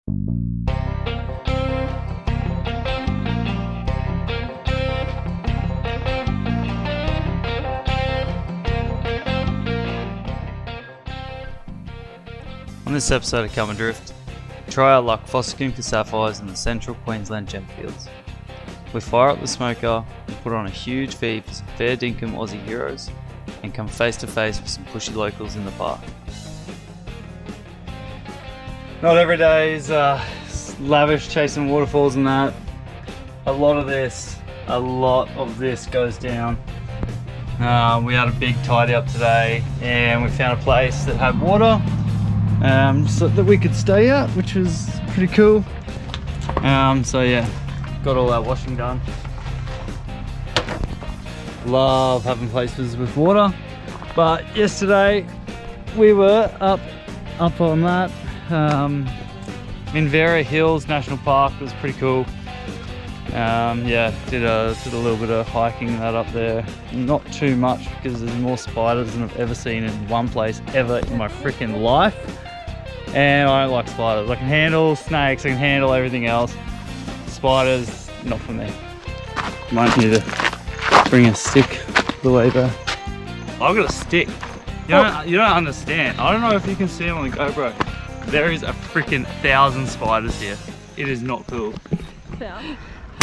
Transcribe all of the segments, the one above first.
On this episode of Come and Drift, we try our luck fossicking for sapphires in the central Queensland Gemfields. We fire up the smoker and put on a huge feed for some fair dinkum Aussie heroes and come face to face with some pushy locals in the park. Not every day is lavish chasing waterfalls and that. A lot of this goes down. We had a big tidy up today and we found a place that had water so that we could stay at, which was pretty cool. So yeah, got all our washing done. Love having places with water, but yesterday we were up on that in Vera Hills National Park. It was pretty cool. Yeah, did a little bit of hiking that up there. Not too much because there's more spiders than I've ever seen in one place ever in my freaking life. And I don't like spiders. I can handle snakes, I can handle everything else. Spiders, not for me. Might need to bring a stick the way there. I've got a stick. You don't understand. I don't know if you can see them on the GoPro. There is a freaking 1,000 spiders here. It is not cool. Yeah.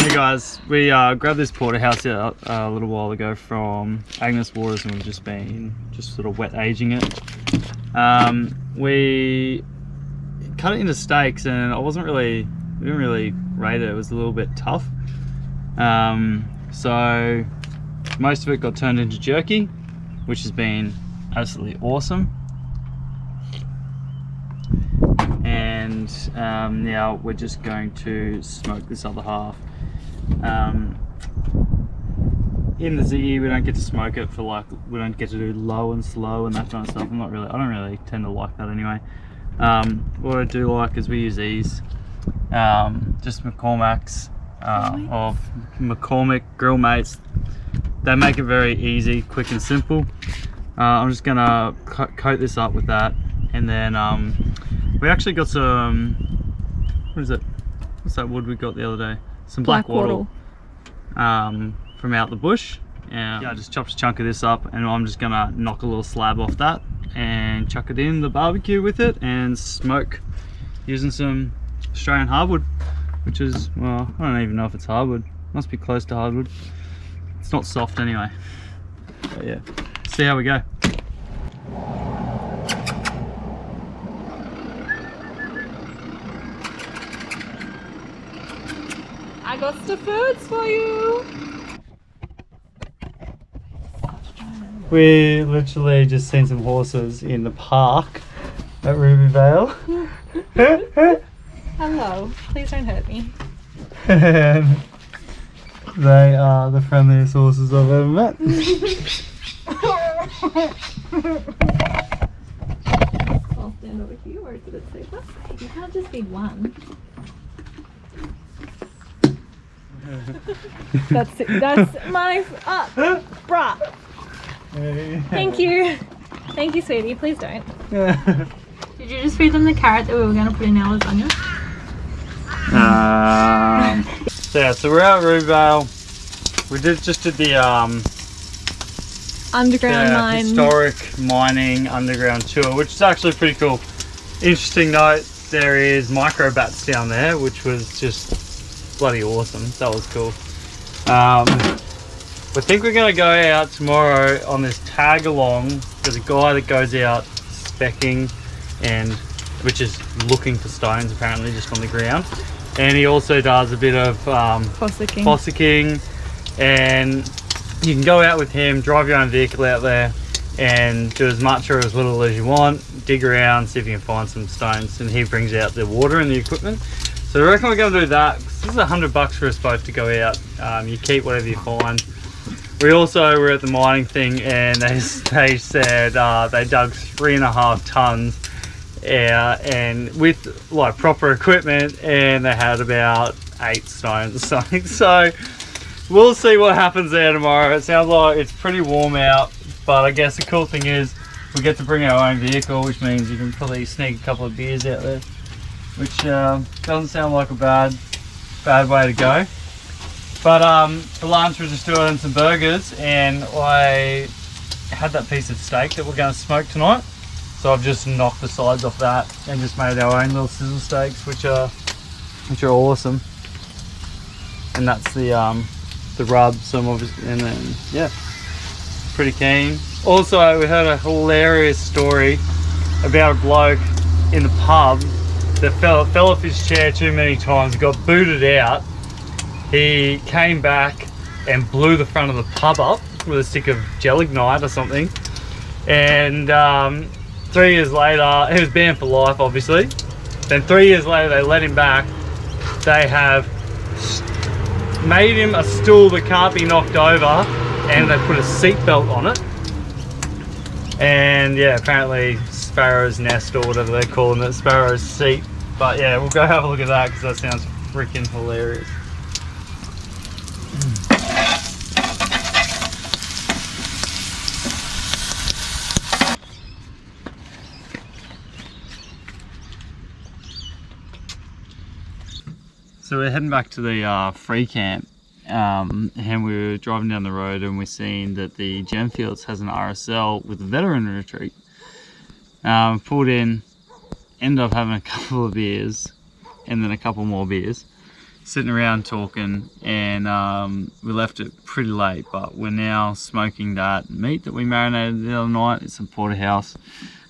Hey guys, we grabbed this porterhouse a little while ago from Agnes Waters and we've just been sort of wet aging it. We cut it into steaks and we didn't really rate it. It was a little bit tough. So most of it got turned into jerky, which has been absolutely awesome. And now we're just going to smoke this other half. In the ZE we don't get to smoke it for we don't get to do low and slow and that kind of stuff. I don't really tend to like that anyway. What I do like is we use these, just McCormick's, of McCormick Grill Mates. They make it very easy, quick and simple. I'm just gonna coat this up with that, and then we actually got some, what is it? What's that wood we got the other day? Some black wattle from out the bush. Yeah, I just chopped a chunk of this up and I'm just gonna knock a little slab off that and chuck it in the barbecue with it and smoke using some Australian hardwood, which is, well, I don't even know if it's hardwood. Must be close to hardwood. It's not soft anyway. But yeah, see how we go. I got the foods for you. We literally just seen some horses in the park at Rubyvale. Hello, please don't hurt me. And they are the friendliest horses I've ever met. I'll stand over here, or is it safer? You can't just feed one. That's it. That's my bruh. Thank you. Thank you, sweetie. Please don't. Did you just feed them the carrot that we were going to put in our lasagna? So we're out at Rubyvale. We just did the Underground mine. Historic mining underground tour, which is actually pretty cool. Interesting note, there is micro bats down there, which was just bloody awesome. That was cool. I think we're going to go out tomorrow on this tag along. There's a guy that goes out specking and which is looking for stones apparently just on the ground, and he also does a bit of fossicking, and you can go out with him, drive your own vehicle out there and do as much or as little as you want, dig around, see if you can find some stones, and he brings out the water and the equipment. So I reckon we're going to do that. This is $100 for us both to go out. You keep whatever you find. We also were at the mining thing and they said they dug 3.5 tons and with like proper equipment, and they had about 8 stones or something. So we'll see what happens there tomorrow. It sounds like it's pretty warm out, but I guess the cool thing is we get to bring our own vehicle, which means you can probably sneak a couple of beers out there. which doesn't sound like a bad way to go. But for lunch we're just doing some burgers, and I had that piece of steak that we're going to smoke tonight. So I've just knocked the sides off that and just made our own little sizzle steaks, which are awesome. And that's the rub, some obviously, and then yeah, pretty keen. Also, we heard a hilarious story about a bloke in the pub that fell off his chair too many times, got booted out. He came back and blew the front of the pub up with a stick of gelignite or something. And 3 years later, he was banned for life, obviously. Then 3 years later, they let him back. They have made him a stool that can't be knocked over, and they put a seatbelt on it. And yeah, apparently Sparrow's nest, or whatever they're calling it, Sparrow's seat. But yeah, we'll go have a look at that because that sounds freaking hilarious. So we're heading back to the free camp, and we were driving down the road and we're seeing that the Gemfields has an RSL with a veteran retreat. Pulled in, ended up having a couple of beers and then a couple more beers, sitting around talking, and we left it pretty late, but we're now smoking that meat that we marinated the other night. It's some porterhouse.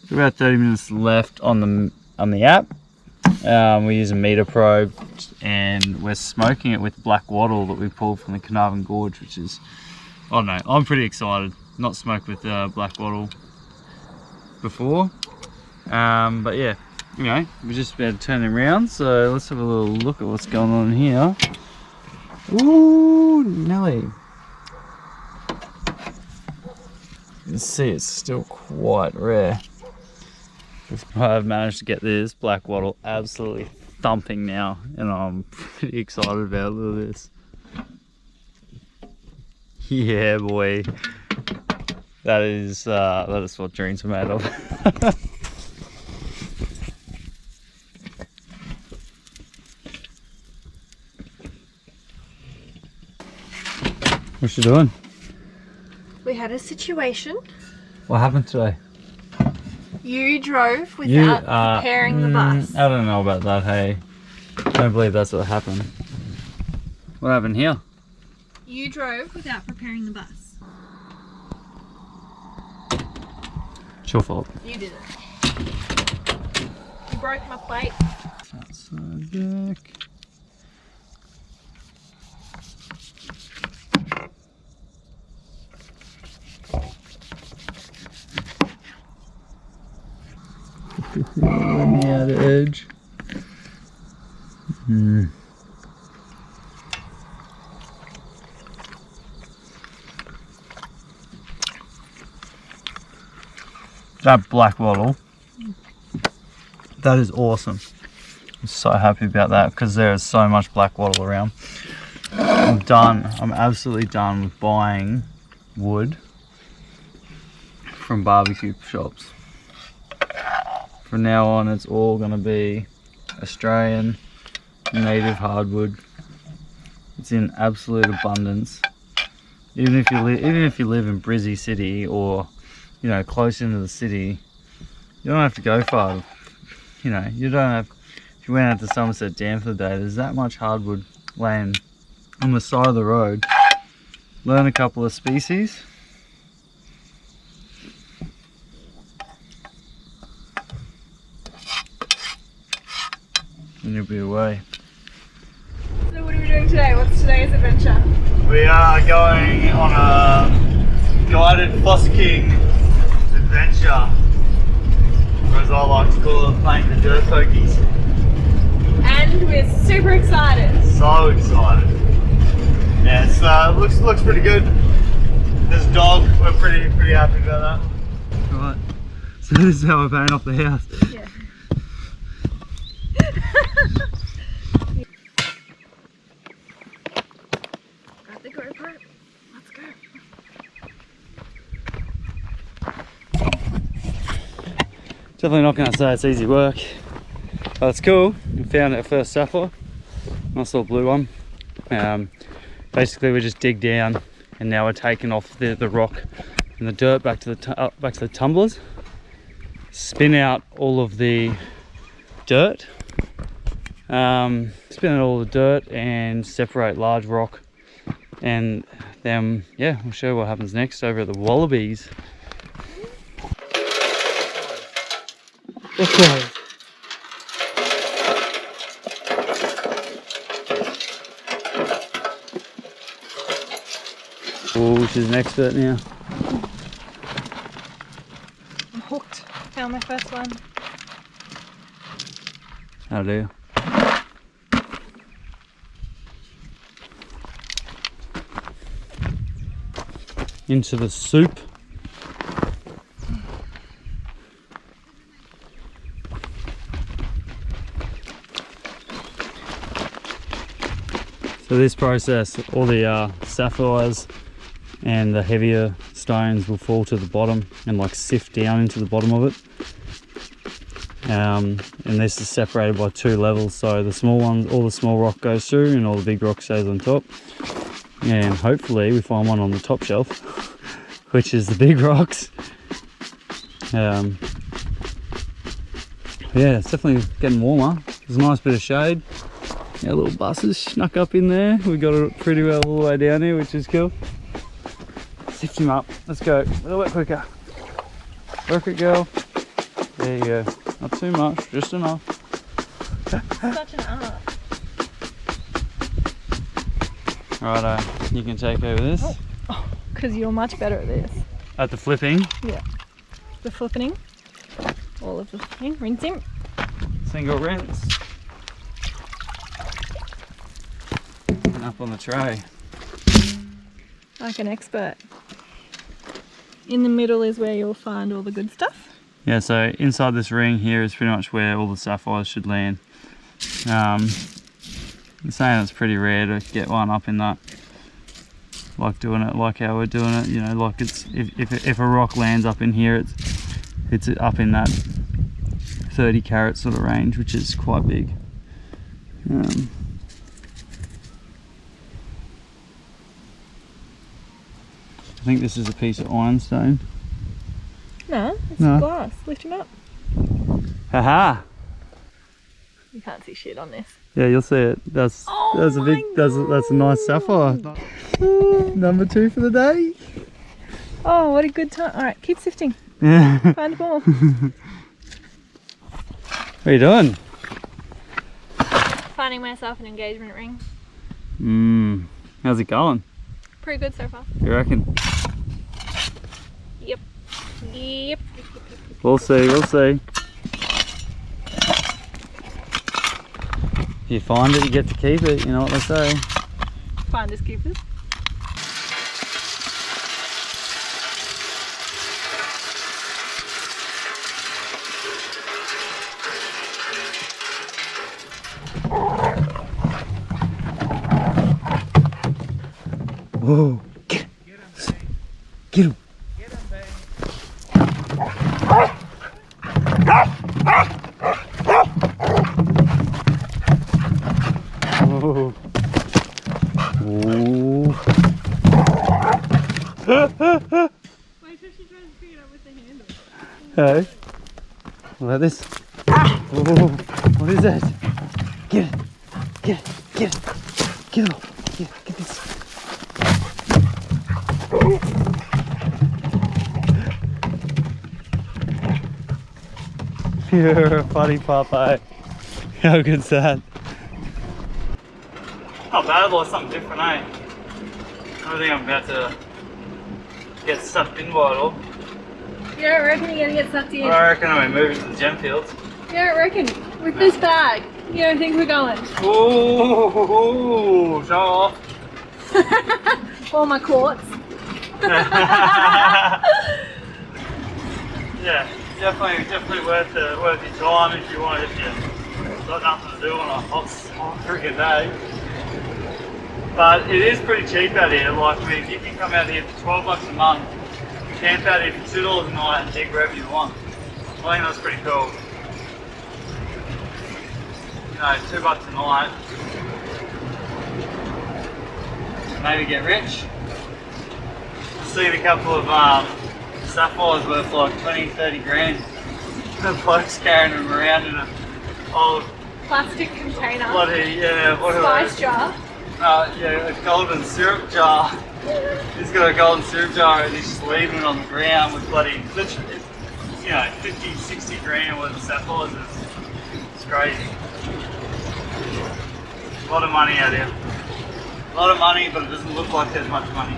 Got about 30 minutes left on the app. We're using meter probe, and we're smoking it with black wattle that we pulled from the Carnarvon Gorge, which is, I don't know, I'm pretty excited. Not smoked with black wattle before, but yeah, you know, we're just about to turn it around, so let's have a little look at what's going on here. Ooh, Nelly. You can see it's still quite rare. I've managed to get this black wattle absolutely thumping now, and I'm pretty excited about it. Look at this. Yeah, boy. That is what dreams are made of. What's you doing? We had a situation. What happened today? You drove without preparing the bus. I don't know about that, hey. I don't believe that's what happened. What happened here? You drove without preparing the bus. It's your fault. You did it. You broke my plate. Outside deck. On the outer edge. That black wattle, that is awesome. I'm so happy about that because there is so much black wattle around. I'm done. I'm absolutely done with buying wood from barbecue shops. From now on, it's all going to be Australian native hardwood. It's in absolute abundance. Even if you live in Brizzy City, or you know, close into the city, you don't have to go far. You know, you don't have. If you went out to Somerset Dam for the day, there's that much hardwood laying on the side of the road. Learn a couple of species. And you'll be away. So what are we doing today? What's today's adventure? We are going on a guided fossicking adventure, or as I like to call it, playing the dirt pokies. And we're super excited. So excited. Yeah, it's looks pretty good. There's a dog. We're pretty happy about that. Right. So this is how we're paying off the house. Yeah. Got the GoPro. Let's go. Definitely not going to say it's easy work. That's cool. We found our first sapphire. Nice little blue one. Basically we just dig down and now we're taking off the rock and the dirt back to the tumblers. Spin out all of the dirt. Spin out all the dirt and separate large rock. And then, yeah, we'll show you what happens next over at the Wallabies. Okay. Oh, she's an expert now. I'm hooked. Found my first one. How do you? Into the soup. So this process, all the sapphires and the heavier stones will fall to the bottom and like sift down into the bottom of it. And this is separated by 2 levels, so the small ones, all the small rock goes through and all the big rock stays on top. And hopefully we find one on the top shelf, which is the big rocks. Yeah, it's definitely getting warmer. There's a nice bit of shade. Our little buses snuck up in there. We got it pretty well all the way down here, which is cool. Sift him up. Let's go. A little bit quicker. Work it, girl. There you go. Not too much, just enough. Such an art. Righto, you can take over this. Oh, because you're much better at this. At the flipping. Yeah. The flipping. All of the flipping. Rinse him. Single rinse. And up on the tray. Like an expert. In the middle is where you'll find all the good stuff. Yeah, so inside this ring here is pretty much where all the sapphires should land. I'm saying it's pretty rare to get one up in that. Like doing it like how we're doing it, you know, like it's if a rock lands up in here, it's up in that 30 carat sort of range, which is quite big. I think this is a piece of ironstone. No, it's No. glass. Lift him up. Haha! You can't see shit on this. Yeah, you'll see it. That's a big. That's a nice sapphire. Number 2 for the day. Oh, what a good time. Alright, keep sifting. Yeah. Find the ball. What are you doing? Finding myself an engagement ring. How's it going? Pretty good so far. You reckon? Yep. Yep. We'll see, we'll see. If you find it, you get to keep it, you know what they say. Finders keepers. Whoa, get him. Get him. Get him, babe. Oh. Oh. Wait till she tries to pick it up with the handle. Hey. Like this. Oh, what is that? Get it. Get it. Get it. Get it. Get this. You're a funny Popeye. How good's that? Not bad, but something different, eh? I don't think I'm about to get sucked in by it all. You don't reckon you're gonna get sucked in? I reckon I'm moving to the Gemfields. You don't reckon? With this bag, you don't think we're going? Ooh, show off. All my quartz. Yeah, definitely worth your time if you want, if you've got nothing to do on a hot freaking day. But it is pretty cheap out here. Like, I mean, you can come out here for $12 a month, camp out here for $2 a night and dig wherever you want. I think that's pretty cool. you know, $2 a night. Maybe get rich. I've seen a couple of sapphires worth like 20, 30 grand. The blokes carrying them around in an old Plastic container. bloody, yeah, what Spice jar. yeah, a golden syrup jar. He's got a golden syrup jar and he's just leaving it on the ground with bloody, literally, you know, 50, 60 grand worth of sapphires. It's crazy. A lot of money out here. A lot of money, but it doesn't look like there's much money.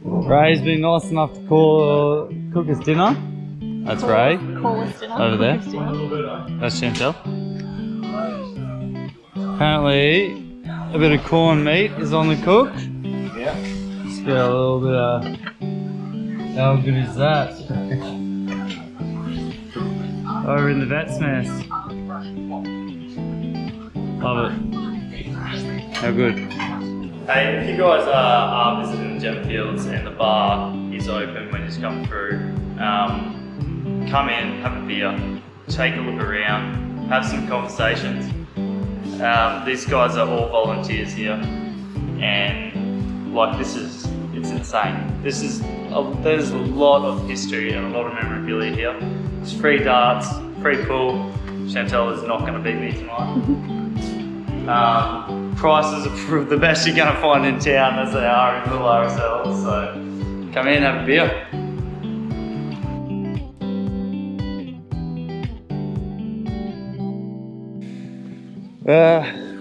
Ray's been nice enough to cook us dinner. That's Ray. Call us dinner. Over there. That's Chantel. Apparently, a bit of corned meat is on the cook. Yeah. Let's get a little bit of. How good is that? Over in the vet's mess. Love it. How good. Hey, if you guys are visiting Gemfields and the bar is open when you just come through, come in, have a beer, take a look around, have some conversations. These guys are all volunteers here, and like it's insane. There's a lot of history and a lot of memorabilia here. It's free darts, free pool. Chantel is not going to beat me tonight. Prices are the best you're going to find in town as they are in little RSL, so come in and have a beer.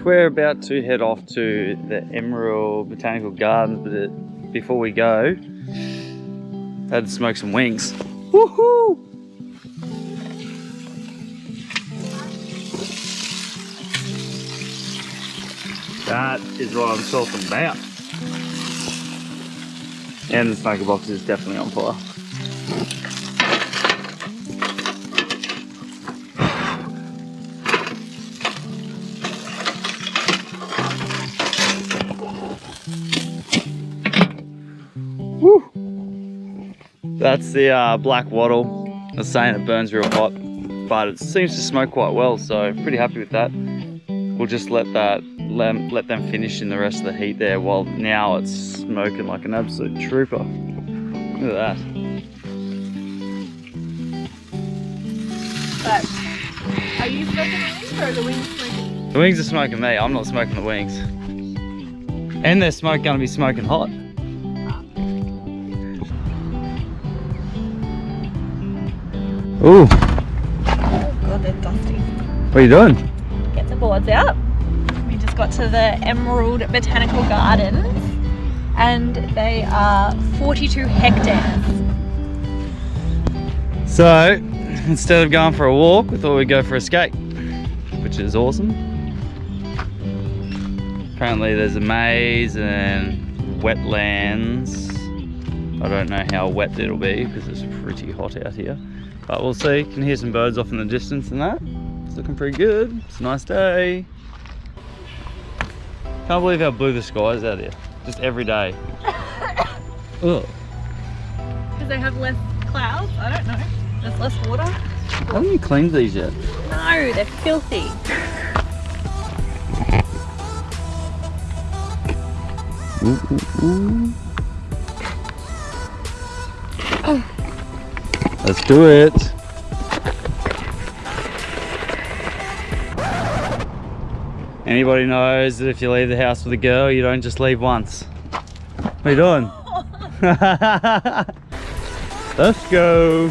We're about to head off to the Emerald Botanical Gardens, but before we go, I had to smoke some wings. Woohoo! That is what I'm talking about. And the smoker box is definitely on fire. Woo! That's the black wattle. I was saying it burns real hot, but it seems to smoke quite well, so pretty happy with that. We'll just let them finish in the rest of the heat there, while now it's smoking like an absolute trooper. Look at that. But are you smoking the wings or are the wings smoking? The wings are smoking me, I'm not smoking the wings. And they're gonna be smoking hot. Ooh. Oh god, they're dusty. What are you doing? Get the boards out. We just got to the Emerald Botanical Gardens and they are 42 hectares. So, instead of going for a walk, we thought we'd go for a skate, which is awesome. Apparently there's a maze and wetlands. I don't know how wet it'll be because it's pretty hot out here. But we'll see, can hear some birds off in the distance and that. It's looking pretty good, it's a nice day. Can't believe how blue the sky is out here, just every day. Ugh. Because they have less clouds? I don't know. There's less water? Haven't you cleaned these yet? No, they're filthy. Ooh, ooh, ooh. Let's do it. Anybody knows that if you leave the house with a girl, you don't just leave once. What are you doing? Let's go.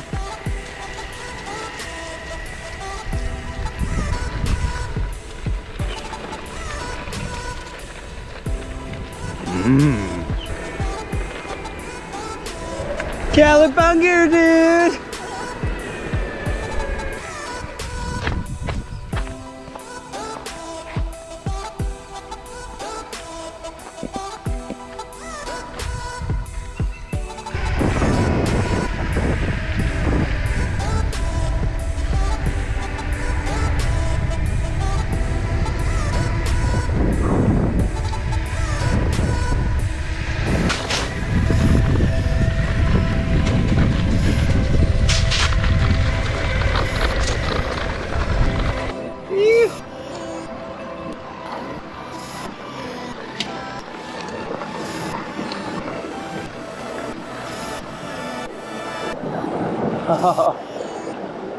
Calibunger, dude!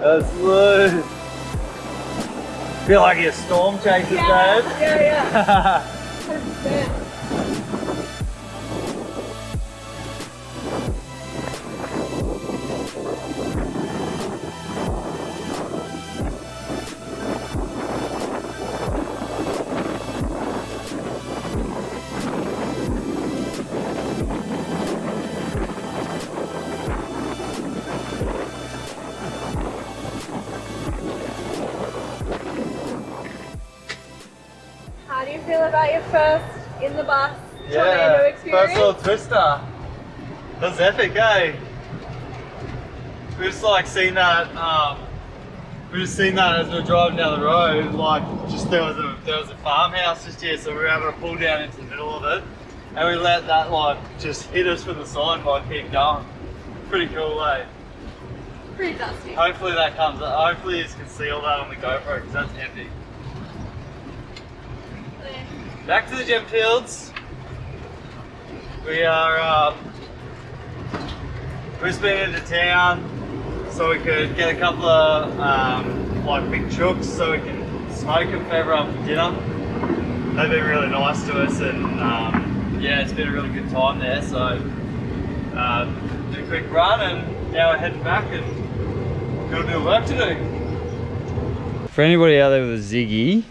That's smooth. Feel like you're storm chasing, Dad. Yeah. 100%. How do you feel about your first in the bus tornado experience? First little twister. That was epic, eh? We just like seen that. We just seen that as we were driving down the road. Like, just there was a farmhouse just here, so we were able to pull down into the middle of it, and we let that like just hit us from the side by keep going. Pretty cool, eh? Pretty dusty. Hopefully that comes. Hopefully you can see all that on the GoPro because that's epic. Back to the Gemfields. We are we've just been into town so we could get a couple of like big chooks so we can smoke them for everyone for dinner. They've been really nice to us, and yeah, it's been a really good time there. So did a quick run and now we're heading back and got a bit of work to do. For anybody out there with a Ziggy,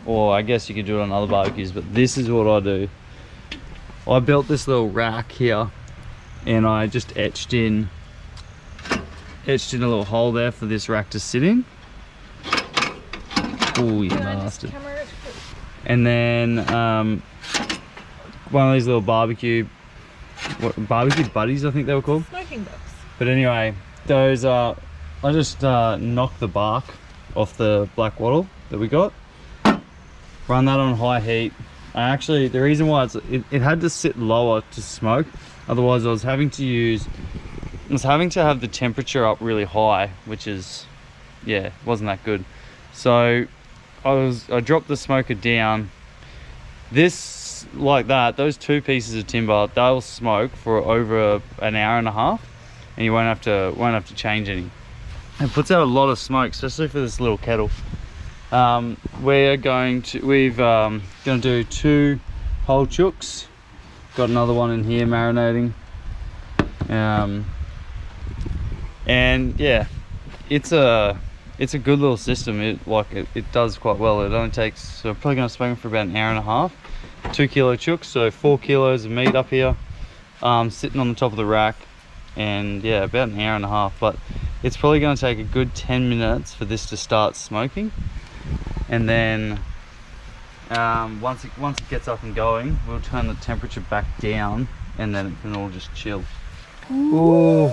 or I guess you could do it on other barbecues, but this is what I do. I built this little rack here and I just etched in a little hole there for this rack to sit in. Oh, you bastard. And then one of these little barbecue buddies, I think they were called. Smoking books. But anyway, those I just knocked the bark off the black wattle that we got. Run that on high heat. The reason why it had to sit lower to smoke, otherwise I was having to have the temperature up really high, which is, yeah, wasn't that good. So I dropped the smoker down. This, like that, those two pieces of timber, they'll smoke for over an hour and a half, and you won't have to change any. It puts out a lot of smoke, especially for this little kettle. We're going to do 2 whole chooks. Got another one in here marinating. And yeah, it's a good little system. It does quite well. It only takes, so I'm probably going to smoke them for about an hour and a half. 2 kilo chooks, so 4 kilos of meat up here, sitting on the top of the rack, and yeah, about an hour and a half. But it's probably going to take a good 10 minutes for this to start smoking. And then once it gets up and going, we'll turn the temperature back down, and then it can all just chill. Ooh.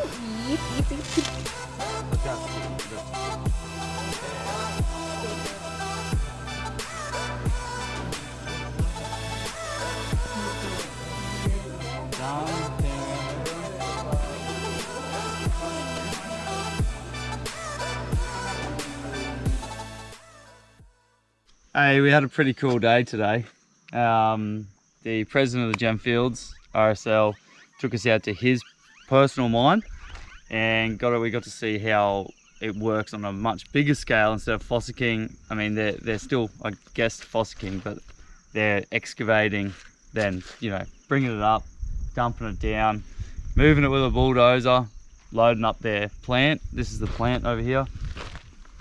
Hey, we had a pretty cool day today. The president of the Gemfields, RSL, took us out to his personal mine and we got to see how it works on a much bigger scale instead of fossicking. I mean, they're still, I guess, fossicking, but they're excavating, then, you know, bringing it up, dumping it down, moving it with a bulldozer, loading up their plant. This is the plant over here.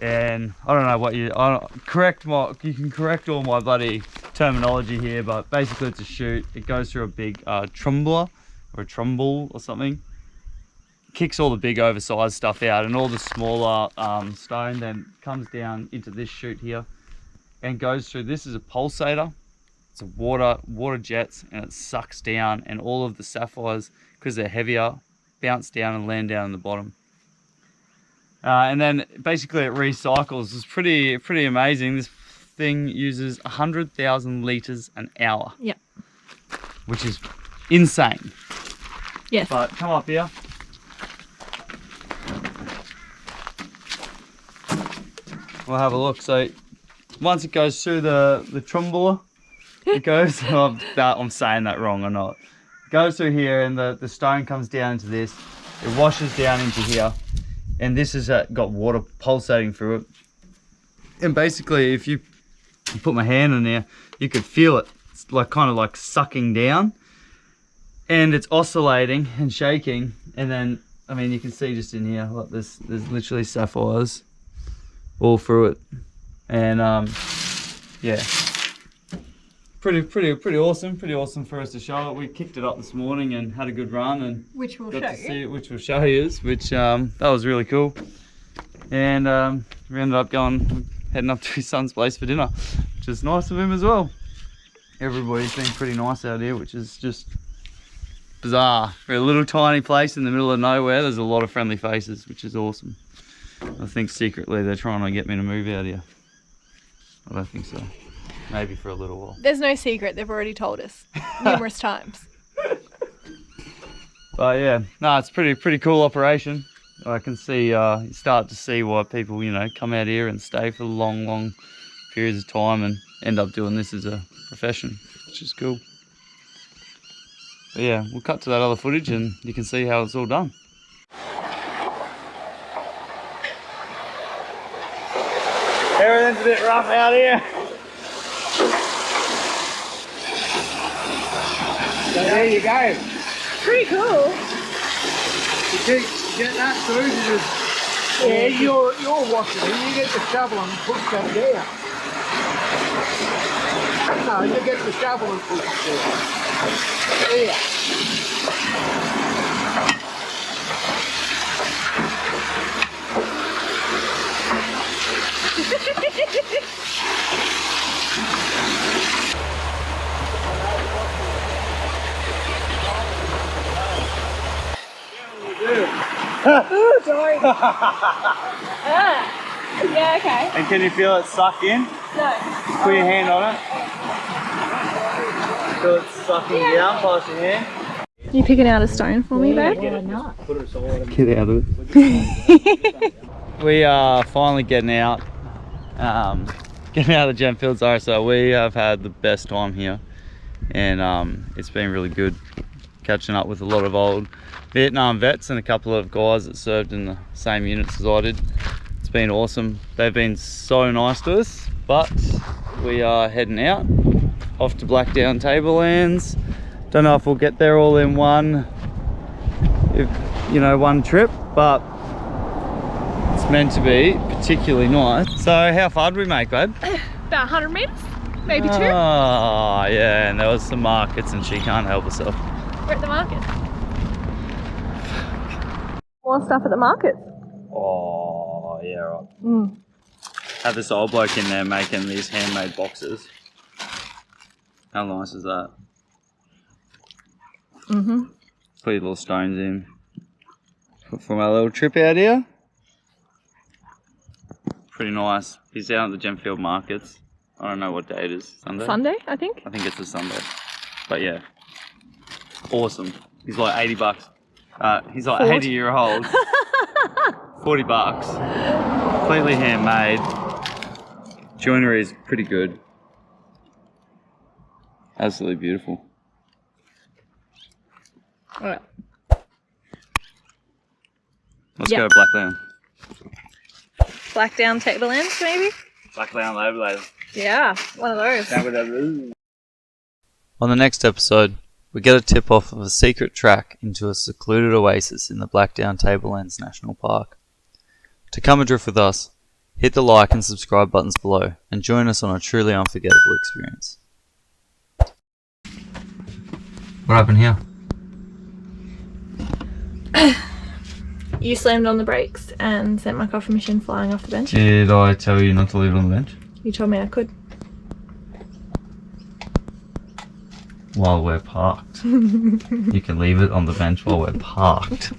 And I don't know what you can correct all my bloody terminology here, but basically it's a chute. It goes through a big trumbler or a trumbull or something, kicks all the big oversized stuff out, and all the smaller stone then comes down into this chute here and goes through. This is a pulsator. It's a water jets, and it sucks down, and all of the sapphires, because they're heavier, bounce down and land down in the bottom. And then basically it recycles. It's pretty amazing. This thing uses 100,000 litres an hour. Yeah. Which is insane. Yes. But come up here. We'll have a look. So once it goes through the trumbuller, it goes, I'm saying that wrong or not. It goes through here, and the stone comes down into this. It washes down into here. and this has got water pulsating through it. And basically, if you put my hand in there, you could feel it. It's like kind of like sucking down, and it's oscillating and shaking. And then, I mean, you can see just in here, like there's literally sapphires all through it. And yeah, pretty awesome for us to show it. We kicked it up this morning and had a good run, and which we'll got show to see you. it, which we'll show you, which that was really cool. And we ended up heading up to his son's place for dinner, which is nice of him as well. Everybody's been pretty nice out here, which is just bizarre. We're a little tiny place in the middle of nowhere. There's a lot of friendly faces, which is awesome. I think secretly they're trying to get me to move out here. I don't think so. Maybe for a little while. There's no secret, they've already told us numerous times. But yeah, no, it's pretty cool operation. I can see, you start to see why people, you know, come out here and stay for long periods of time and end up doing this as a profession, which is cool. But yeah, we'll cut to that other footage and you can see how it's all done. Everything's a bit rough out here. So there you go. Pretty cool. You get that through, you just... Yeah, you're washing it. You get the shovel and push that down. No, you get the shovel and push it down. There. Sorry. Yeah, okay. And can you feel it suck in? No. Put your hand on it. Feel it sucking down past your hand. You picking out a stone for me, babe? Get out of it. We are finally getting out. Getting out of the Gemfields RSL. We have had the best time here, and it's been really good catching up with a lot of old Vietnam vets and a couple of guys that served in the same units as I did. It's been awesome. They've been so nice to us, but we are heading out off to Blackdown Tablelands. Don't know if we'll get there all in one trip, but it's meant to be particularly nice. So how far did we make, babe? About 100 metres, maybe 2. Oh yeah, and there was some markets and she can't help herself. We're at the market. More stuff at the market. Oh yeah, right. Mm. Have this old bloke in there making these handmade boxes. How nice is that? Mm-hmm. Put your little stones in. For my little trip out here. Pretty nice. He's out at the Gemfield markets. I don't know what day it is. Sunday? Sunday, I think. I think it's a Sunday. But yeah. Awesome. He's like 80 bucks. He's like 40. 80-year-old. 40 bucks. Completely handmade. Joinery is pretty good. Absolutely beautiful. Alright. Let's go to Blackdown. Blackdown Tablelands, maybe? Blackdown later. Yeah, one of those. On the next episode, we get a tip off of a secret track into a secluded oasis in the Blackdown Tablelands National Park. To come adrift with us, hit the like and subscribe buttons below and join us on a truly unforgettable experience. What happened here? You slammed on the brakes and sent my coffee machine flying off the bench. Did I tell you not to leave it on the bench? You told me I could. While we're parked. You can leave it on the bench while we're parked.